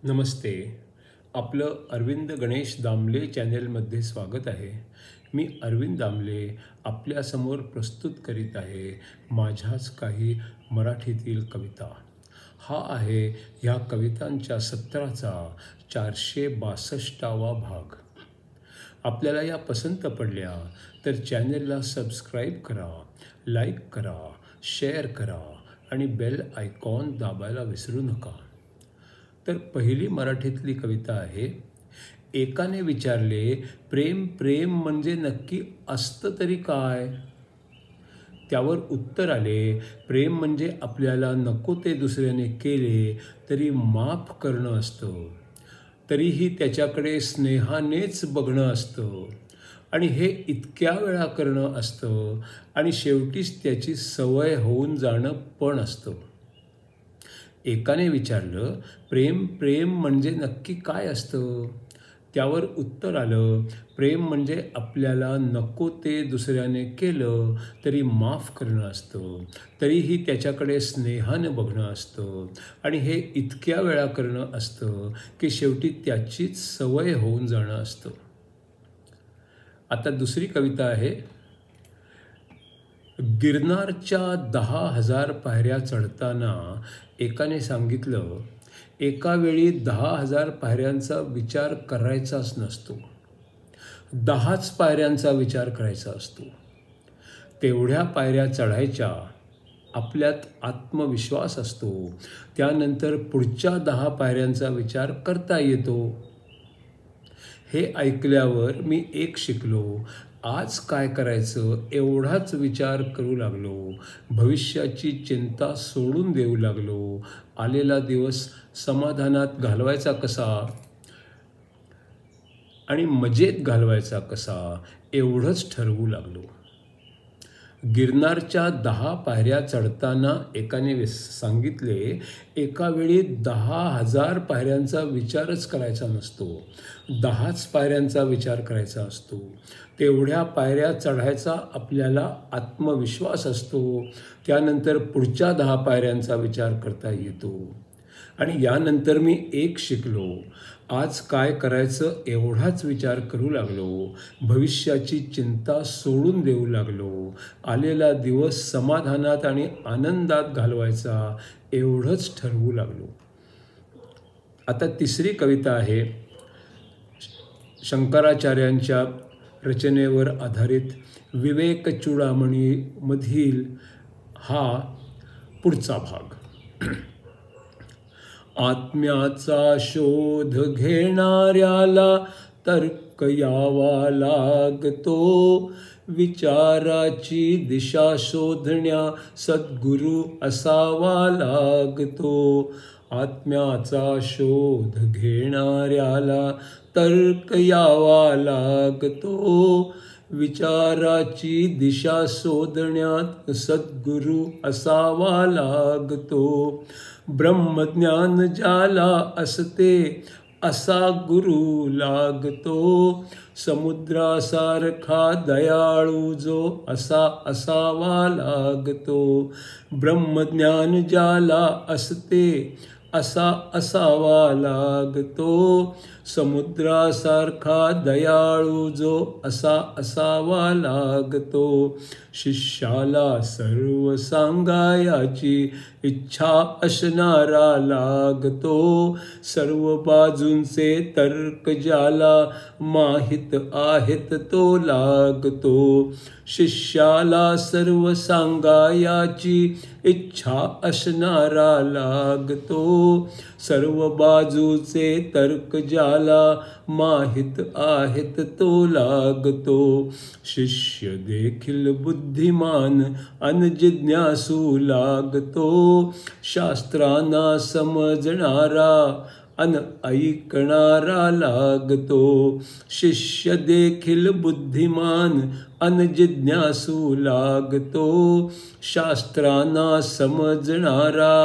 नमस्ते. आपलं अरविंद गणेश दामले चॅनेलमध्ये स्वागत आहे. मी अरविंद दामले आपल्यासमोर प्रस्तुत करीत आहे माझ्याच काही मराठीतील कविता. हा आहे ह्या कवितांच्या सत्राचा 462वा भाग. आपल्याला या पसंत पडल्या तर चॅनेलला सबस्क्राईब करा, लाईक करा, शेअर करा आणि बेल आयकॉन दाबायला विसरू नका. तर पहिली मराठीतली कविता आहे. एकाने विचारले, प्रेम प्रेम म्हणजे नक्की असतं तरी काय? त्यावर उत्तर आले, प्रेम म्हणजे आपल्याला नको ते दुसऱ्याने केले तरी माफ करणं असतं, तरीही त्याच्याकडे स्नेहानेच बघणं असतं आणि हे इतक्या वेळा करणं असतं आणि शेवटीच त्याची सवय होऊन जाणं पण असतं. एकाने विचारलं, प्रेम प्रेम म्हणजे नक्की काय असतं? त्यावर उत्तर आलं, प्रेम म्हणजे आपल्याला नको ते दुसऱ्याने केलं तरी माफ करणं असतं, तरीही त्याच्याकडे स्नेहानं बघणं असतं आणि हे इतक्या वेळा करणं असतं की शेवटी त्याचीच सवय होऊन जाणं असतं. आता दुसरी कविता आहे. गिरनारच्या 10,000 पायऱ्या चढताना एकाने सांगितलं, एका वेळी 10,000 पायऱ्यांचा विचार करायचाच नसतो, 10च पायऱ्यांचा विचार करायचा असतो. तेवढ्या पायऱ्या चढायच्या, आपल्यात आत्मविश्वास असतो, त्यानंतर पुढच्या 10 पायऱ्यांचा विचार करता येतो. हे ऐकल्यावर मी एक शिकलो. आज काय करायचं एवढाच विचार करू लागलो. भविष्याची चिंता सोडून देऊ लागलो. आलेला दिवस समाधानात घालवायचा कसा आणि मजेत घालवायचा कसा एवढंच ठरवू लागलो. गिरनारच्या 10 पायऱ्या चढताना एकाने सांगितले, एका वेळी 10,000 पायऱ्यांचा विचारच करायचा नसतो, 10च पायऱ्यांचा विचार करायचा असतो. तेवढ्या पायऱ्या चढायचा आपल्याला आत्मविश्वास असतो, त्यानंतर पुढच्या 10 पायऱ्यांचा विचार करता येतो. आणि यानंतर मी एक शिकलो. आज काय करायचं एवढाच विचार करू लागलो. भविष्याची चिंता सोडून देऊ लागलो. आलेला दिवस समाधानात आणि आनंदात घालवायचा एवढंच ठरवू लागलो. आता तिसरी कविता आहे. शंकराचार्यांच्या रचनेवर आधारित विवेक चूडामणीमधील हा पुढचा भाग. आत्म्याचा शोध घेणाऱ्याला तर्क यावा लागतो, विचाराची दिशा शोधण्या सद्गुरू असावा लागतो. आत्म्याचा शोध घेणाऱ्याला तर्क यावा लागतो, विचाराची दिशा शोधण्यात सद्गुरू असावा लागतो. ब्रह्मज्ञान ज्याला असते असा गुरु लागतो, समुद्रासारखा दयाळू जो असा असावा लागतो. ब्रह्मज्ञान ज्याला असते असा असावा लागतो, समुद्रासारखा दयाळू जो असा असावा लागतो. शिष्याला सर्व सांगायाची इच्छा असणारा लागतो, सर्व बाजूंचे तर्क ज्याला माहित आहेत तो लागतो. शिष्याला सर्व सांगायाची इच्छा असणारा लागतो, सर्व बाजूचे तर्क ज्याला माहित आहेत तो लागतो. शिष्य देखील बुद्धिमान अन जिज्ञासू लागतो, शास्त्रांना समजणारा अन ऐकणारा लागतो. शिष्य देखील बुद्धिमान अन जिज्ञासू लागतो, शास्त्रांना समजणारा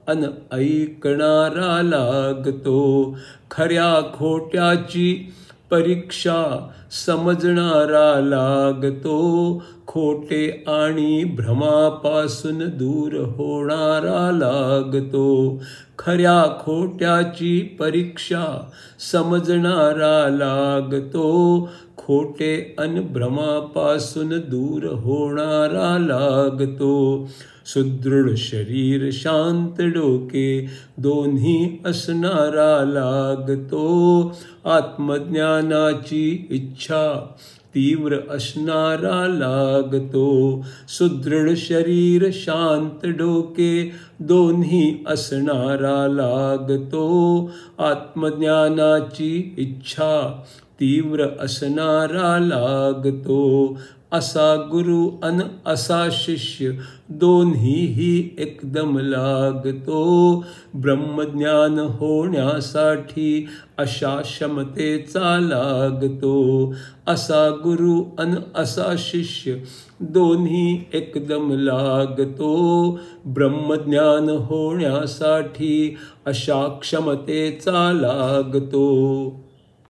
अन ऐकणारा लागतो. खऱ्या खोट्याची परीक्षा समजणारा लागतो, खोटे आणि भ्रमापासून दूर होणारा लागतो. खऱ्या खोट्याची परीक्षा समजणारा लागतो, खोटे अन भ्रमापासून दूर होणारा लागतो. सुदृढ शरीर शांत डोके दोन्ही असणारा लागतो, आत्मज्ञानाची इच्छा तीव्र असणारा लागतो. सुदृढ शरीर शांत डोके दोन्ही असणारा लागतो, आत्मज्ञानाची इच्छा तीव्र असणारा लागतो. असा गुरु अन असा शिष्य दोन्हीही एकदम लागतो, ब्रह्मज्ञान होण्यासाठी अशा क्षमतेचा लागतो. असा गुरु अन असा शिष्य दोन्ही एकदम लागतो, ब्रह्मज्ञान होण्यासाठी अशा क्षमतेचा लागतो.